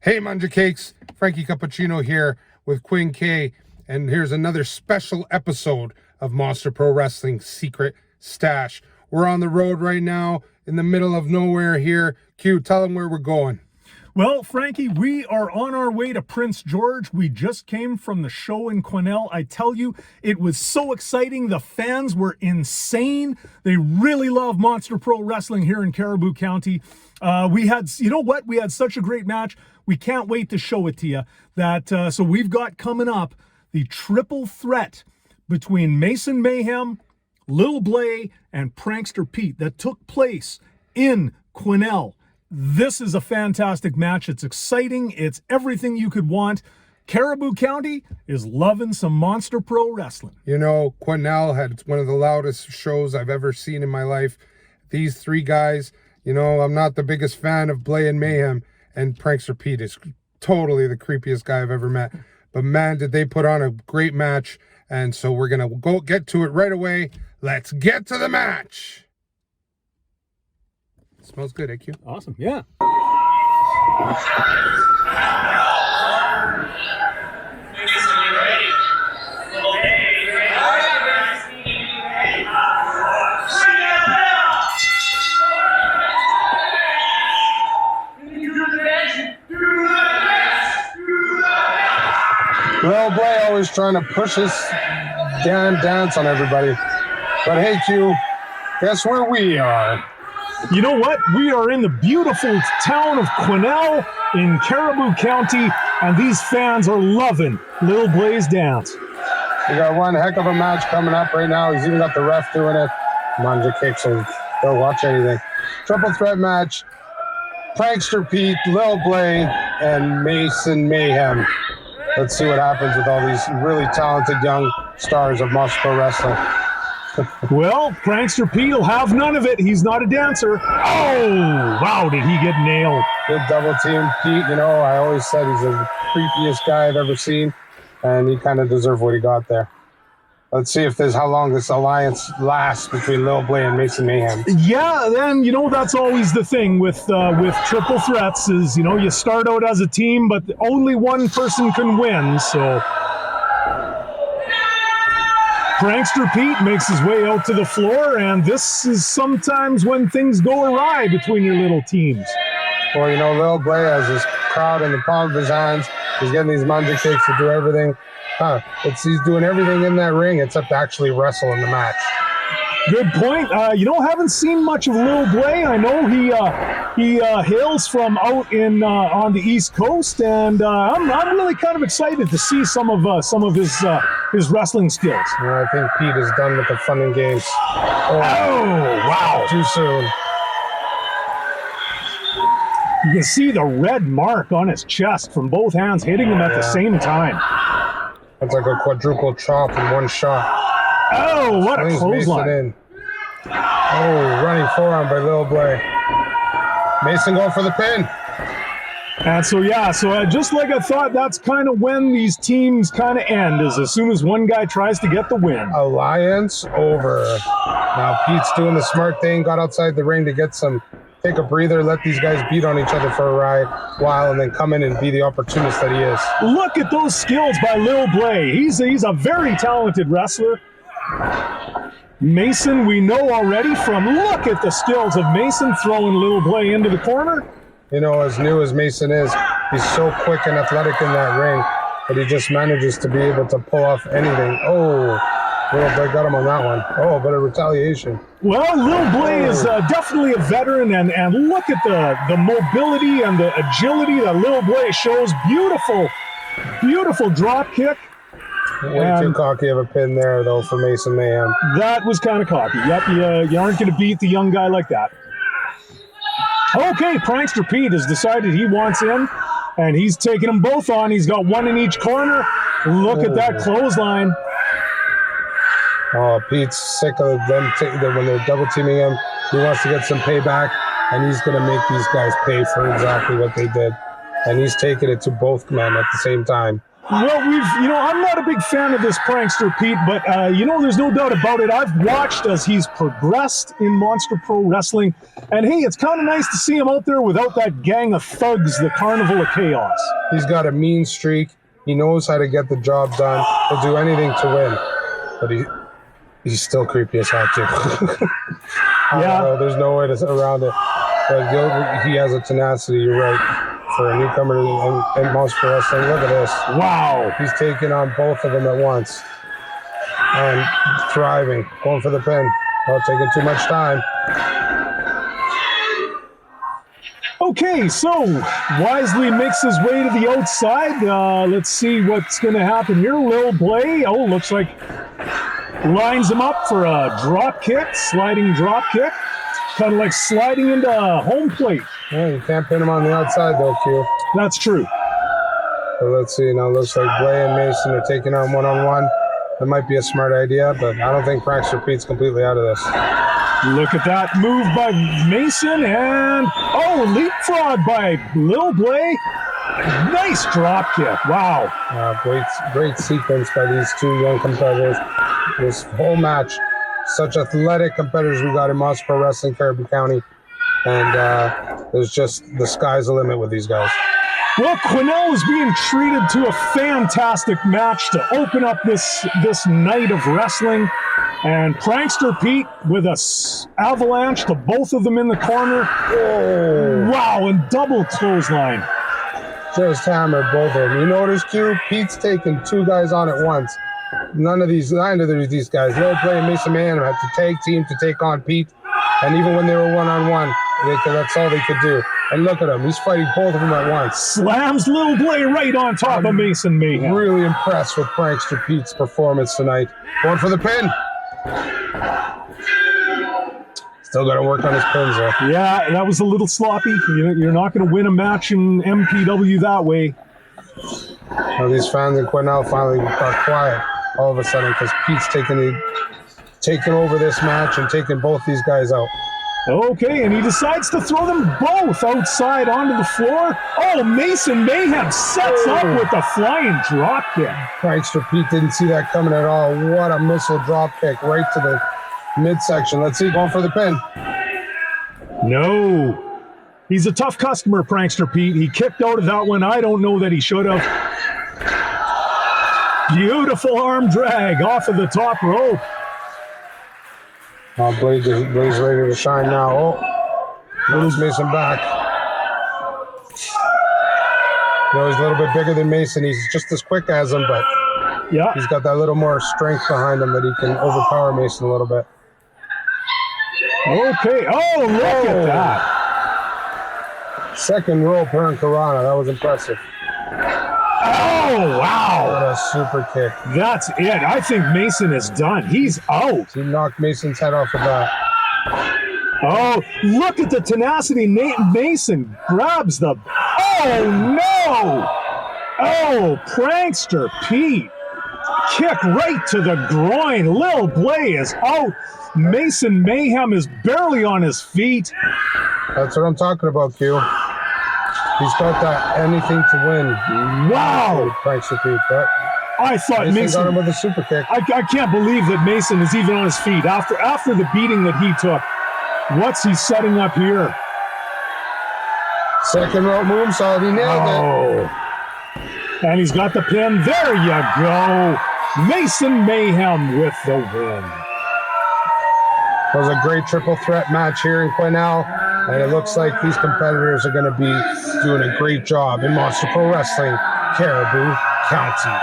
Hey, Manja Cakes, Frankie Cappuccino here with Quinn K, and here's another special episode of Monster Pro Wrestling Secret Stash. We're on the road right now, in the middle of nowhere here. Q, tell them where we're going. Well, Frankie, we are on our way to Prince George. We just came from the show in Quesnel. I tell you, it was so exciting. The fans were insane. They really love Monster Pro Wrestling here in Cariboo County. We had, you know what? We had such a great match. We can't wait to show it to you. So we've got coming up the triple threat between Mason Mayhem, Lil Blay, and Prankster Pete that took place in Quesnel. This is a fantastic match. It's exciting. It's everything you could want. Cariboo County is loving some Monster Pro Wrestling. You know, Quesnel had one of the loudest shows I've ever seen in my life. These three guys, you know, I'm not the biggest fan of Blay and Mayhem, and Prankster Pete is totally the creepiest guy I've ever met. But man, did they put on a great match. And so we're going to go get to it right away. Let's get to the match. Smells good, AQ. Awesome, yeah. Lil Blay always trying to push his damn dance on everybody. But hey, Q, guess where we are? You know what? We are in the beautiful town of Quesnel in Cariboo County, and these fans are loving Lil Blay's dance. We got one heck of a match coming up right now. He's even got the ref doing it. Manja Cakes will don't watch anything. Triple threat match. Prankster Pete, Lil Blay, and Mason Mayhem. Let's see what happens with all these really talented young stars of Monster Pro Wrestling. Well, Prankster Pete will have none of it. He's not a dancer. Oh, wow, did he get nailed. Good double team. Pete, you know, I always said he's the creepiest guy I've ever seen, and he kind of deserved what he got there. Let's see if how long this alliance lasts between Lil Blay and Mason Mayhem. Yeah, then, you know, that's always the thing with triple threats is, you know, you start out as a team, but only one person can win, so... Prankster Pete makes his way out to the floor, and this is sometimes when things go awry between your little teams. Well, you know, Lil Blay has his crowd in the palm of his hands. He's getting these Manja Cakes to do everything. He's doing everything in that ring except to actually wrestle in the match. Good point. You know, haven't seen much of Lil Blay. I know he hails from out in on the East Coast, and I'm really kind of excited to see some of his wrestling skills. Yeah, I think Pete is done with the fun and games. Oh, wow! Too soon. You can see the red mark on his chest from both hands hitting him at the same time. That's like a quadruple chop in one shot. Oh, what a clothesline. Oh, running forearm by Lil Blay. Mason going for the pin. And so, yeah, just like I thought, that's kind of when these teams kind of end, is as soon as one guy tries to get the win. Alliance over. Now, Pete's doing the smart thing, got outside the ring to take a breather, let these guys beat on each other for a while, and then come in and be the opportunist that he is. Look at those skills by Lil Blay. He's a very talented wrestler. Mason, we know already look at the skills of Mason throwing Lil Blay into the corner. You know, as new as Mason is, he's so quick and athletic in that ring, but he just manages to be able to pull off anything. Oh, Lil Blay got him on that one. Oh, but a retaliation. Well, Lil Blay is definitely a veteran, and look at the mobility and the agility that Lil Blay shows. Beautiful drop kick. Way too cocky of a pin there, though, for Mason Mayhem. That was kind of cocky. Yep, you aren't going to beat the young guy like that. Okay, Prankster Pete has decided he wants in, and he's taking them both on. He's got one in each corner. Look at that clothesline. Oh, Pete's sick of them when they're double teaming him. He wants to get some payback, and he's going to make these guys pay for exactly what they did. And he's taking it to both men at the same time. Well, I'm not a big fan of this prankster, Pete, but, there's no doubt about it. I've watched as he's progressed in Monster Pro Wrestling, and hey, it's kind of nice to see him out there without that gang of thugs, the Carnival of Chaos. He's got a mean streak. He knows how to get the job done. He'll do anything to win, but he's still creepy as hell, too. There's no way around it. But he has a tenacity, you're right. For a newcomer in Monster Pro Wrestling, look at this. Wow. He's taking on both of them at once. And thriving, going for the pin. Not taking too much time. Okay, so Wisely makes his way to the outside. Let's see what's going to happen here. Lil Blay, looks like lines him up for a drop kick, sliding drop kick. Kind of like sliding into home plate. Yeah, you can't pin him on the outside though, Q. That's true. So let's see, now it looks like Blay and Mason are taking on one-on-one. That might be a smart idea, but I don't think Prankster Pete's completely out of this. Look at that move by Mason, and leapfrog by Lil Blay. Nice drop kick. Wow. Great sequence by these two young competitors. This whole match, such athletic competitors we got in Monster Pro Wrestling, Cariboo County, and there's just the sky's the limit with these guys. Well, Quesnel is being treated to a fantastic match to open up this night of wrestling. And Prankster Pete with a avalanche to both of them in the corner. Oh. Wow, and double clothesline. Just hammered both of them. You notice, Q? Pete's taking two guys on at once. Neither of these guys, Lil Blay and Mason Mayhem, had to tag team to take on Pete. And even when they were one-on-one, that's all they could do. And look at him. He's fighting both of them at once. Slams Lil Blay right on top of Mason Mayhem. Really impressed with Prankster Pete's performance tonight. Going for the pin. Still got to work on his pins, though. Yeah, that was a little sloppy. You're not going to win a match in MPW that way. Now these fans in Quesnel finally got quiet all of a sudden because Pete's taking over this match and taking both these guys out. Okay, and he decides to throw them both outside onto the floor. Oh, Mason Mayhem sets up with a flying drop kick. Prankster Pete didn't see that coming at all. What a missile drop kick right to the midsection. Let's see, going for the pin. No. He's a tough customer, Prankster Pete. He kicked out of that one. I don't know that he should have. Beautiful arm drag off of the top rope. Blaze ready to shine now. Moves Mason back. He's a little bit bigger than Mason. He's just as quick as him, but yeah, he's got that little more strength behind him that he can overpower Mason a little bit. Okay. Oh, look at that. Second rope Hurricanrana. That was impressive. Oh, wow. What a super kick. That's it. I think Mason is done. He's out. He knocked Mason's head off the bat. Oh, look at the tenacity. Mason grabs the... Oh, no. Oh, Prankster Pete. Kick right to the groin. Lil Blay is out. Mason Mayhem is barely on his feet. That's what I'm talking about, Q. He's got that anything to win. Wow. Prankster Pete, but I thought Mason got him with a super kick. I can't believe that Mason is even on his feet after the beating that he took. What's he setting up here? Second rope moonsault. He nailed it. And he's got the pin. There you go. Mason Mayhem with the win. It was a great triple threat match here in Quesnel, and it looks like these competitors are going to be doing a great job in Monster Pro Wrestling, Cariboo County.